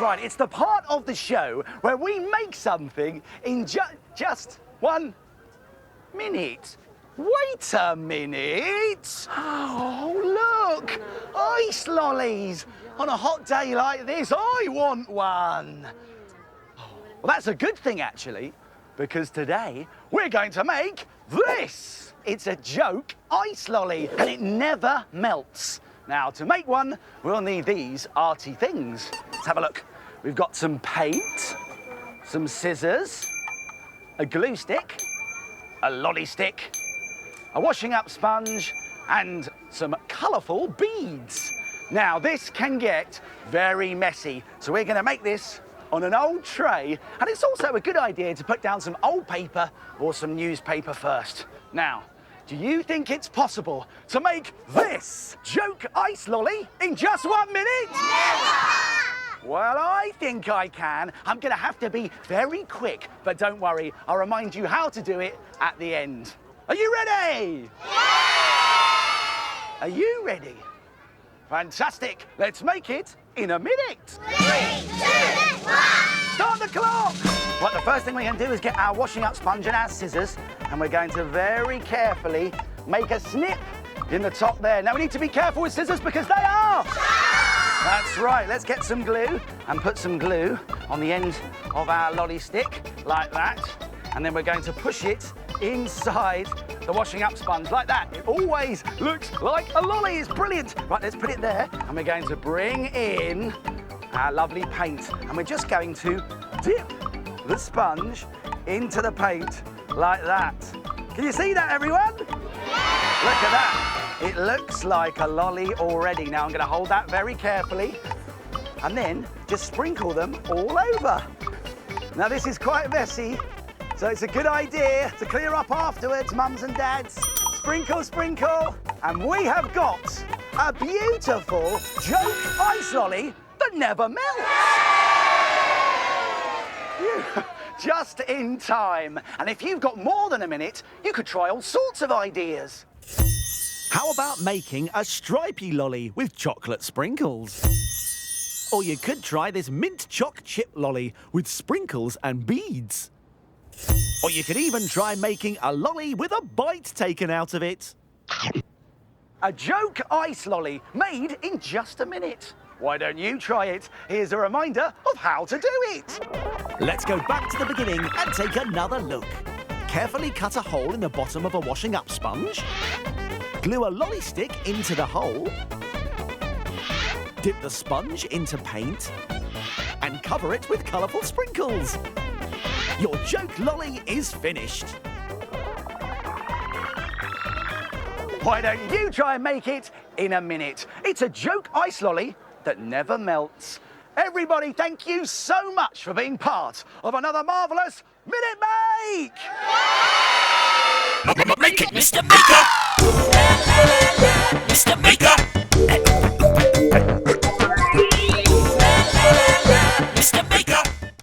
right. It's the part of the show where we make something in just 1 minute. Wait a minute. Oh, look. Ice lollies. On a hot day like this, I want one. Well, that's a good thing, actually, because today we're going to make this. It's a joke ice lolly, and it never melts. Now, to make one, we'll need these arty things. Let's have a look. We've got some paint, some scissors, a glue stick, a lolly stick, a washing up sponge, and some colourful beads. Now, this can get very messy, so we're going to make this on an old tray, and it's also a good idea to put down some old paper or some newspaper first. Now, do you think it's possible to make this joke ice lolly in just 1 minute? Yeah! Well, I think I can. I'm going to have to be very quick, but don't worry, I'll remind you how to do it at the end. Are you ready? Yeah! Are you ready? Fantastic. Let's make it in a minute. 3, 2, 1. Start the clock. Right, the first thing we're going to do is get our washing up sponge and our scissors, and we're going to very carefully make a snip in the top there. Now, we need to be careful with scissors because they are sharp. That's right. Let's get some glue and put some glue on the end of our lolly stick, like that. And then we're going to push it inside the washing up sponge, like that. It always looks like a lolly. It's brilliant. Right, let's put it there. And we're going to bring in our lovely paint. And we're just going to dip the sponge into the paint, like that. Can you see that, everyone? Yeah! Look at that. It looks like a lolly already. Now, I'm going to hold that very carefully. And then just sprinkle them all over. Now, this is quite messy. So it's a good idea to clear up afterwards, mums and dads. Sprinkle, sprinkle. And we have got a beautiful joke ice lolly that never melts. Just in time. And if you've got more than a minute, you could try all sorts of ideas. How about making a stripy lolly with chocolate sprinkles? Or you could try this mint choc chip lolly with sprinkles and beads. Or you could even try making a lolly with a bite taken out of it. A joke ice lolly made in just a minute. Why don't you try it? Here's a reminder of how to do it. Let's go back to the beginning and take another look. Carefully cut a hole in the bottom of a washing up sponge. Glue a lolly stick into the hole. Dip the sponge into paint. And cover it with colourful sprinkles. Your joke lolly is finished. Why don't you try and make it in a minute? It's a joke ice lolly that never melts. Everybody, thank you so much for being part of another marvellous Minute Make! Make it, Mr. Maker! Mr. Maker!